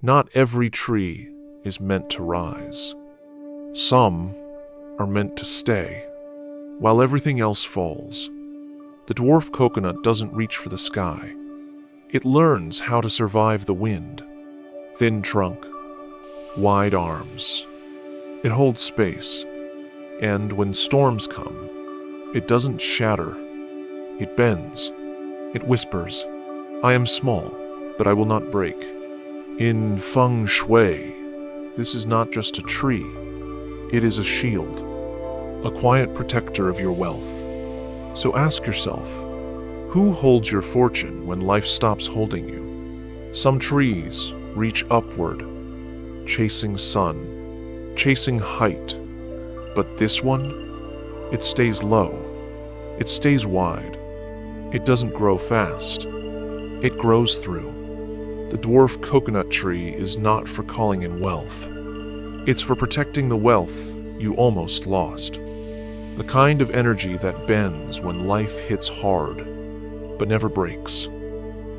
Not every tree is meant to rise. Some are meant to stay, while everything else falls. The dwarf coconut doesn't reach for the sky. It learns how to survive the wind. Thin trunk, wide arms. It holds space, and when storms come, it doesn't shatter. It bends. It whispers, "I am small, but I will not break." In Feng Shui, this is not just a tree. It is a shield, a quiet protector of your wealth. So ask yourself, who holds your fortune when life stops holding you? Some trees reach upward, chasing sun, chasing height. But this one, it stays low. It stays wide. It doesn't grow fast. It grows through. The dwarf coconut tree is not for calling in wealth. It's for protecting the wealth you almost lost. The kind of energy that bends when life hits hard, but never breaks.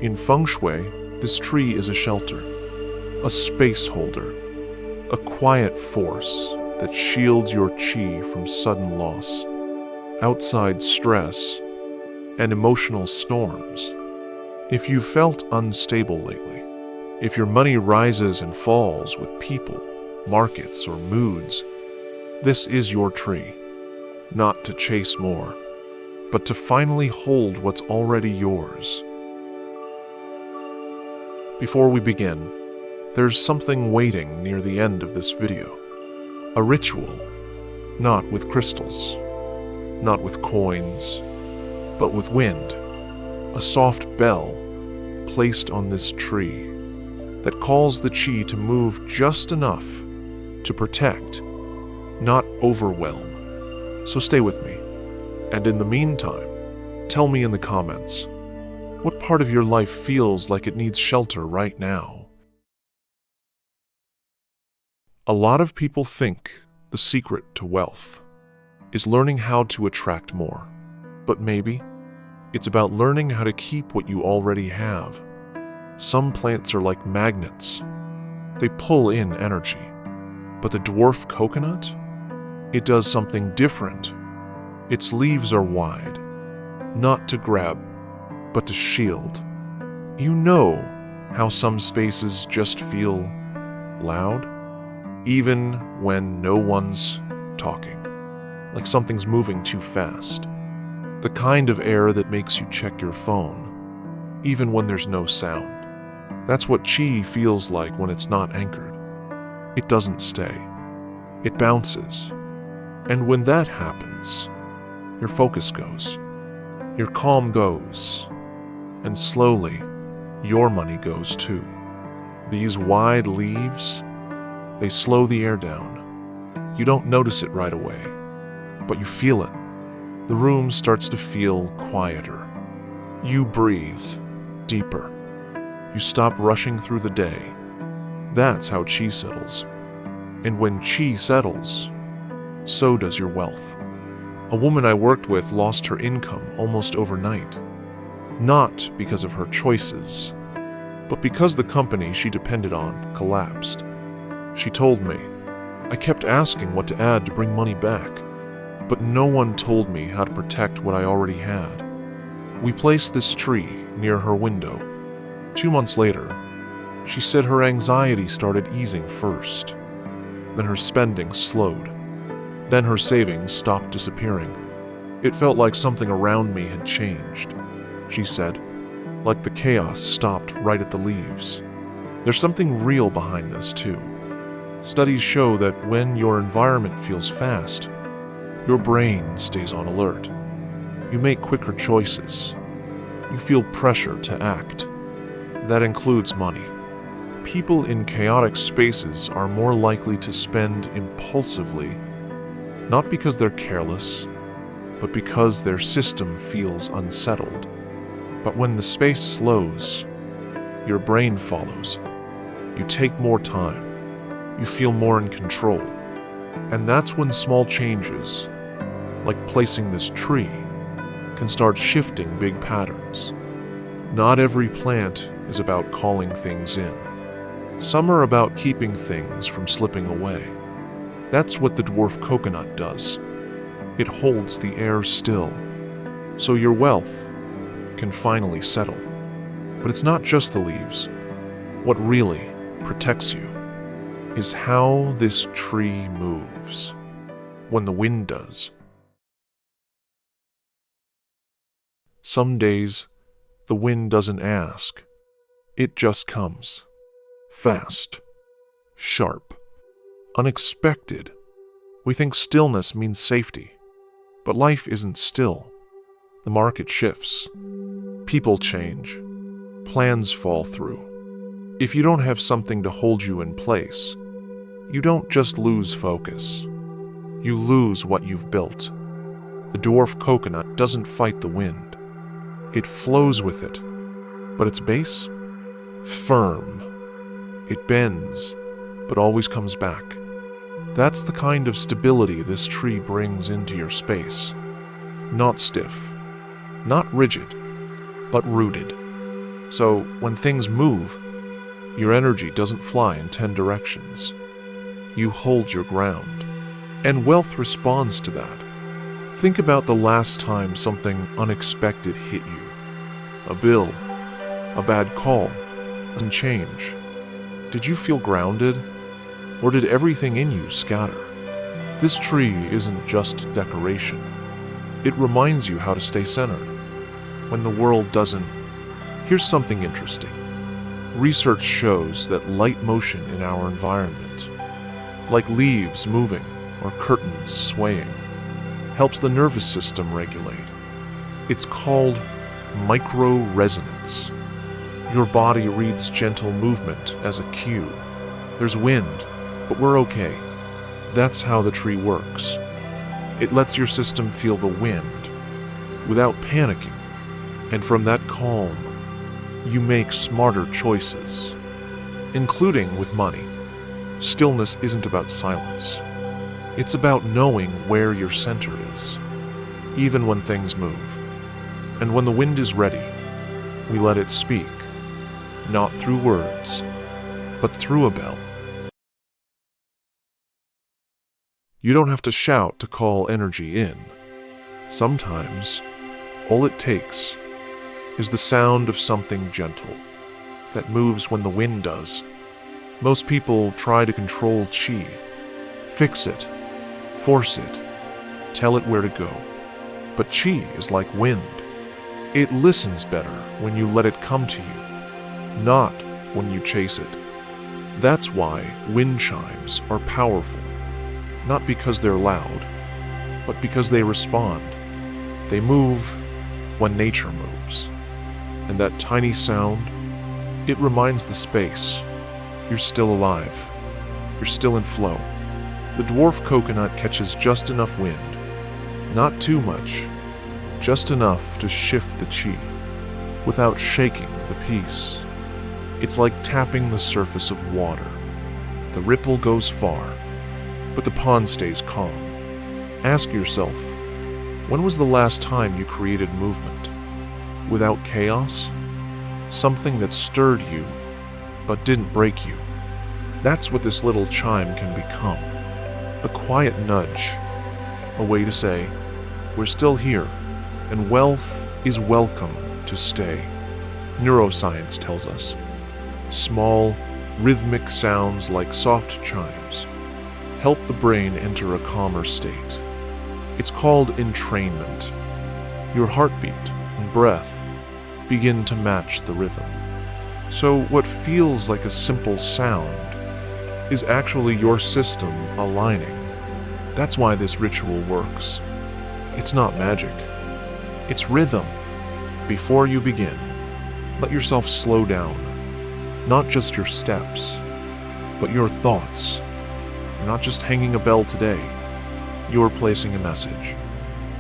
In Feng Shui, this tree is a shelter, a space holder, a quiet force that shields your chi from sudden loss, outside stress, and emotional storms. If you felt unstable lately, if your money rises and falls with people, markets, or moods, this is your tree. Not to chase more, but to finally hold what's already yours. Before we begin, there's something waiting near the end of this video. A ritual, not with crystals, not with coins, but with wind. A soft bell placed on this tree that calls the chi to move just enough to protect, not overwhelm. So stay with me. And in the meantime, tell me in the comments, what part of your life feels like it needs shelter right now? A lot of people think the secret to wealth is learning how to attract more. But maybe it's about learning how to keep what you already have. Some plants are like magnets. They pull in energy. But the dwarf coconut? It does something different. Its leaves are wide, not to grab, but to shield. You know how some spaces just feel loud, even when no one's talking, like something's moving too fast. The kind of air that makes you check your phone, even when there's no sound. That's what chi feels like when it's not anchored. It doesn't stay. It bounces. And when that happens, your focus goes, your calm goes, and slowly, your money goes too. These wide leaves, they slow the air down. You don't notice it right away, but you feel it. The room starts to feel quieter. You breathe deeper. You stop rushing through the day. That's how chi settles. And when chi settles, so does your wealth. A woman I worked with lost her income almost overnight. Not because of her choices, but because the company she depended on collapsed. She told me, "I kept asking what to add to bring money back, but no one told me how to protect what I already had." We placed this tree near her window. 2 months later, she said her anxiety started easing first. Then her spending slowed. Then her savings stopped disappearing. It felt like something around me had changed, she said, like the chaos stopped right at the leaves. There's something real behind this too. Studies show that when your environment feels fast, your brain stays on alert. You make quicker choices. You feel pressure to act. That includes money. People in chaotic spaces are more likely to spend impulsively, not because they're careless, but because their system feels unsettled. But when the space slows, your brain follows. You take more time. You feel more in control. And that's when small changes, like placing this tree, can start shifting big patterns. Not every plant is about calling things in. Some are about keeping things from slipping away. That's what the dwarf coconut does. It holds the air still, so your wealth can finally settle. But it's not just the leaves. What really protects you is how this tree moves when the wind does. Some days, the wind doesn't ask. It just comes. Fast, sharp, unexpected. We think stillness means safety, but life isn't still. The market shifts. People change. Plans fall through. If you don't have something to hold you in place, you don't just lose focus. You lose what you've built. The dwarf coconut doesn't fight the wind. It flows with it, but its base? Firm. It bends, but always comes back. That's the kind of stability this tree brings into your space. Not stiff, not rigid, but rooted. So when things move, your energy doesn't fly in 10 directions. You hold your ground, and wealth responds to that. Think about the last time something unexpected hit you. A bill, a bad call, a change. Did you feel grounded, or did everything in you scatter? This tree isn't just decoration. It reminds you how to stay centered when the world doesn't. Here's something interesting. Research shows that light motion in our environment, like leaves moving or curtains swaying, helps the nervous system regulate. It's called micro-resonance. Your body reads gentle movement as a cue. There's wind, but we're okay. That's how the tree works. It lets your system feel the wind without panicking, and from that calm, you make smarter choices, including with money. Stillness isn't about silence. It's about knowing where your center is, even when things move. And when the wind is ready, we let it speak, not through words, but through a bell. You don't have to shout to call energy in. Sometimes, all it takes is the sound of something gentle that moves when the wind does. Most people try to control chi, fix it, force it, tell it where to go. But chi is like wind. It listens better when you let it come to you, not when you chase it. That's why wind chimes are powerful, not because they're loud, but because they respond. They move when nature moves. And that tiny sound, it reminds the space, you're still alive, you're still in flow. The dwarf coconut catches just enough wind, not too much, just enough to shift the chi, without shaking the peace. It's like tapping the surface of water. The ripple goes far, but the pond stays calm. Ask yourself, when was the last time you created movement? Without chaos? Something that stirred you, but didn't break you. That's what this little chime can become. A quiet nudge, a way to say, we're still here, and wealth is welcome to stay. Neuroscience tells us. Small, rhythmic sounds like soft chimes help the brain enter a calmer state. It's called entrainment. Your heartbeat and breath begin to match the rhythm. So what feels like a simple sound is actually your system aligning. That's why this ritual works. It's not magic. It's rhythm. Before you begin, let yourself slow down. Not just your steps, but your thoughts. You're not just hanging a bell today. You're placing a message.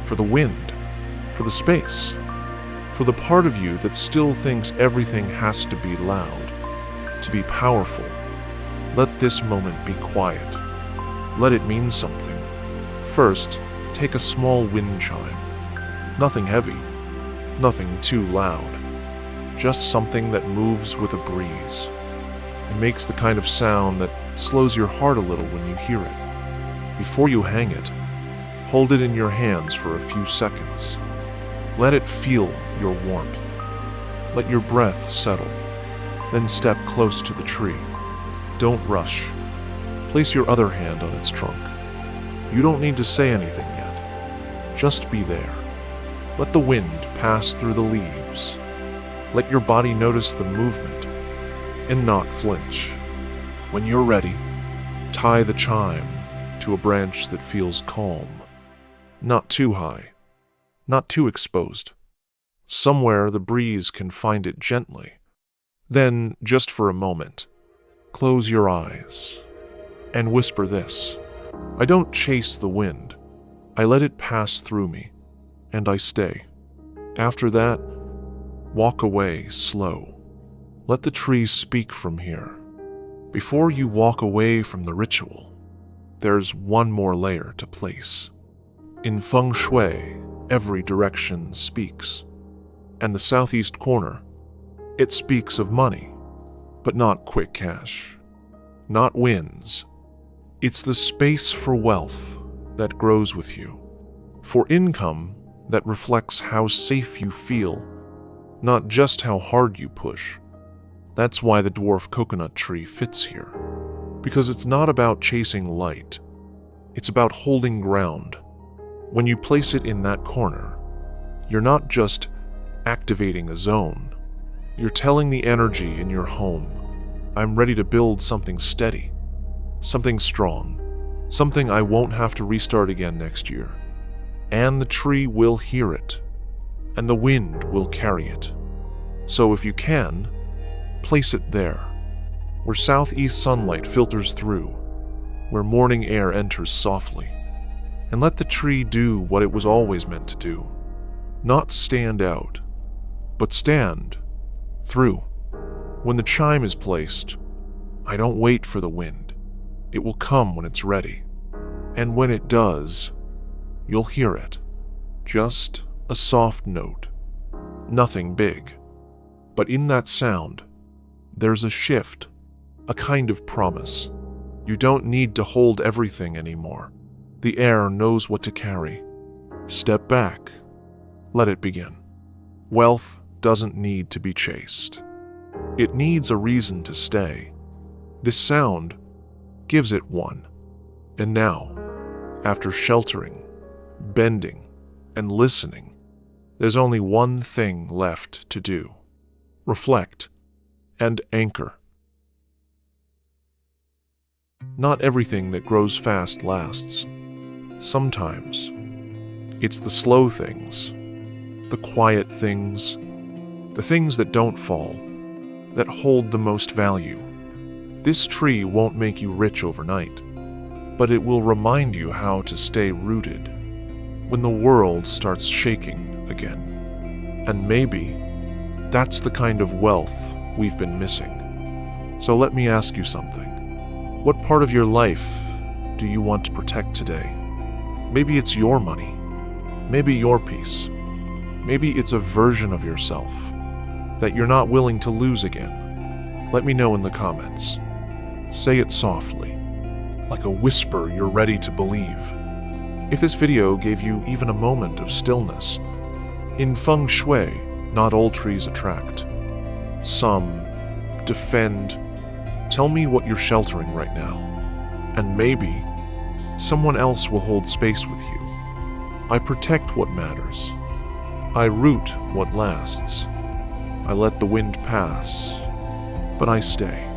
For the wind, for the space, for the part of you that still thinks everything has to be loud, to be powerful. Let this moment be quiet. Let it mean something. First, take a small wind chime. Nothing heavy, nothing too loud. Just something that moves with a breeze. It makes the kind of sound that slows your heart a little when you hear it. Before you hang it, hold it in your hands for a few seconds. Let it feel your warmth. Let your breath settle. Then step close to the tree. Don't rush. Place your other hand on its trunk. You don't need to say anything yet. Just be there. Let the wind pass through the leaves. Let your body notice the movement and not flinch. When you're ready, tie the chime to a branch that feels calm. Not too high, not too exposed. Somewhere the breeze can find it gently. Then, just for a moment, close your eyes and whisper this. I don't chase the wind. I let it pass through me, and I stay. After that, walk away slow. Let the trees speak from here. Before you walk away from the ritual, there's one more layer to place. In Feng Shui, every direction speaks. And the southeast corner, it speaks of money, but not quick cash, not wins. It's the space for wealth that grows with you, for income that reflects how safe you feel, not just how hard you push. That's why the Dwarf Coconut Tree fits here, because it's not about chasing light. It's about holding ground. When you place it in that corner, you're not just activating a zone. You're telling the energy in your home, I'm ready to build something steady, something strong, something I won't have to restart again next year. And the tree will hear it, and the wind will carry it. So if you can, place it there, where southeast sunlight filters through, where morning air enters softly, and let the tree do what it was always meant to do. Not stand out, but stand through. When the chime is placed, I don't wait for the wind. It will come when it's ready. And when it does, you'll hear it. Just a soft note. Nothing big. But in that sound, there's a shift, a kind of promise. You don't need to hold everything anymore. The air knows what to carry. Step back. Let it begin. Wealth doesn't need to be chased. It needs a reason to stay. This sound gives it one. And now, after sheltering, bending, and listening, there's only one thing left to do. Reflect and anchor. Not everything that grows fast lasts. Sometimes, it's the slow things, the quiet things, the things that don't fall, that hold the most value. This tree won't make you rich overnight, but it will remind you how to stay rooted when the world starts shaking again. And maybe that's the kind of wealth we've been missing. So let me ask you something. What part of your life do you want to protect today? Maybe it's your money. Maybe your peace. Maybe it's a version of yourself that you're not willing to lose again. Let me know in the comments. Say it softly, like a whisper you're ready to believe. If this video gave you even a moment of stillness, in Feng Shui, not all trees attract. Some defend. Tell me what you're sheltering right now, and maybe someone else will hold space with you. I protect what matters. I root what lasts. I let the wind pass, but I stay.